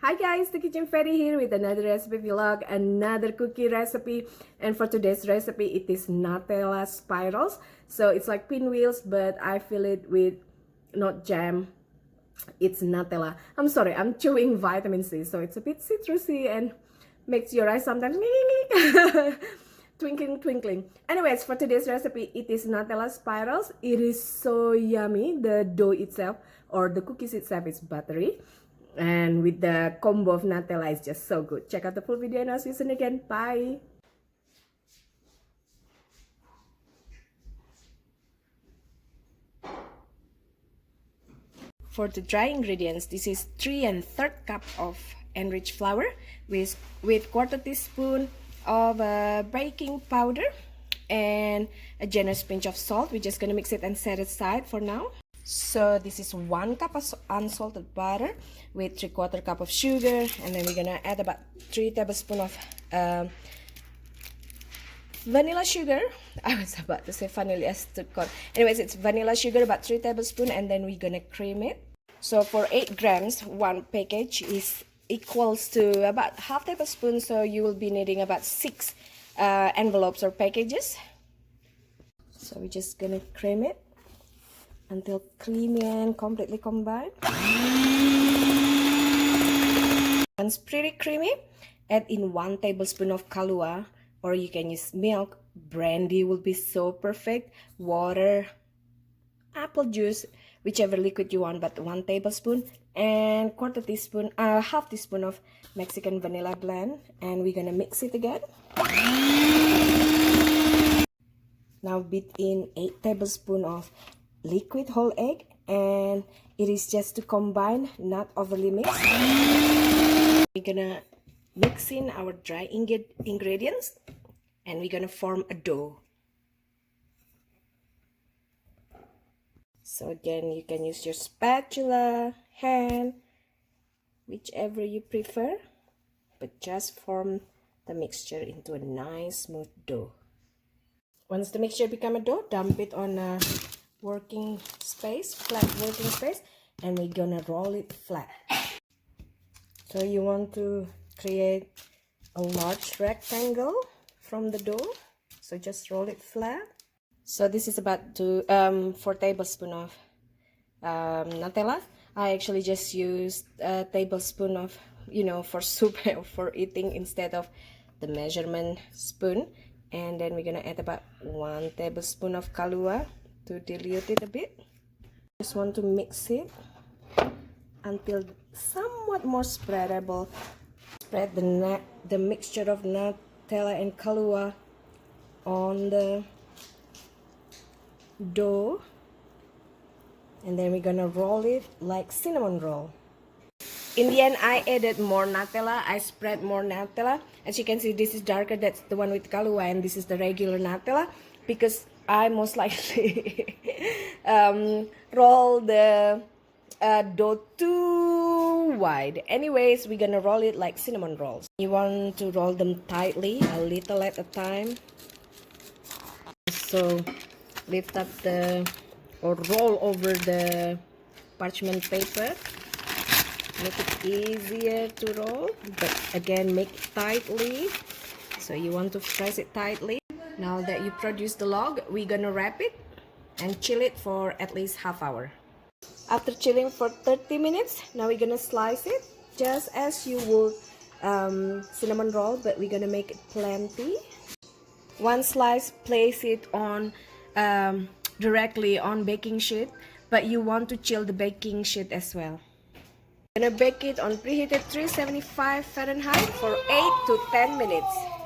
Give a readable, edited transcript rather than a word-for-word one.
Hi guys, the Kitchen Fairy here with another recipe vlog, another cookie recipe. And for today's recipe, it is Nutella Spirals. So it's like pinwheels, but I fill it with not jam, it's Nutella. I'm sorry, I'm chewing vitamin C, so it's a bit citrusy and makes your eyes sometimes twinkling. Anyways, for today's recipe, it is Nutella Spirals. It is so yummy. The dough itself or the cookies itself is buttery. And with the combo of Nutella, it's just so good. Check out the full video and I'll see you soon again. Bye! For the dry ingredients, this is 3 1/3 cup of enriched flour with 1/4 teaspoon of baking powder and a generous pinch of salt. We're just gonna mix it and set it aside for now. So this is 1 cup of unsalted butter with 3/4 cup of sugar, and then we're gonna add about 3 tablespoons of vanilla sugar. I was about to say vanilla corn. Anyways, it's vanilla sugar, about 3 tablespoons, and then we're gonna cream it. So for 8 grams, 1 package is equals to about half tablespoon, so you will be needing about 6 envelopes or packages. So we're just gonna cream it until creamy and completely combined. Once pretty creamy, add in 1 tablespoon of Kahlua, or you can use milk. Brandy will be so perfect. Water, apple juice, whichever liquid you want, but 1 tablespoon, and half teaspoon of Mexican vanilla blend, and we're gonna mix it again. Now beat in 8 tablespoons of liquid whole egg, and it is just to combine, not overly mix. We're gonna mix in our dry ingredients, and we're gonna form a dough. So again, you can use your spatula, hand, whichever you prefer, but just form the mixture into a nice smooth dough. Once the mixture become a dough, dump it on a working space, flat working space, and we're gonna roll it flat. So you want to create a large rectangle from the dough, so just roll it flat. So this is about 4 tablespoons of Nutella. I actually just used a tablespoon of, for soup or for eating instead of the measurement spoon. And then we're gonna add about 1 tablespoon of Kahlua to dilute it a bit. Just want to mix it until somewhat more spreadable. Spread the mixture of Nutella and Kahlua on the dough, and then we're gonna roll it like cinnamon roll. In the end, I added more Nutella. I spread more Nutella. As you can see, this is darker. That's the one with Kahlua, and this is the regular Nutella, because I most likely roll the dough too wide. Anyways, we're gonna roll it like cinnamon rolls. You want to roll them tightly, a little at a time. So lift up or roll over the parchment paper. Make it easier to roll, but again, make it tightly. So you want to press it tightly. Now that you produce the log, we're gonna wrap it and chill it for at least half hour. After chilling for 30 minutes, now we're gonna slice it just as you would cinnamon roll, but we're gonna make it plenty. 1 slice, place it on directly on baking sheet, but you want to chill the baking sheet as well. Gonna bake it on preheated 375 Fahrenheit for 8 to 10 minutes.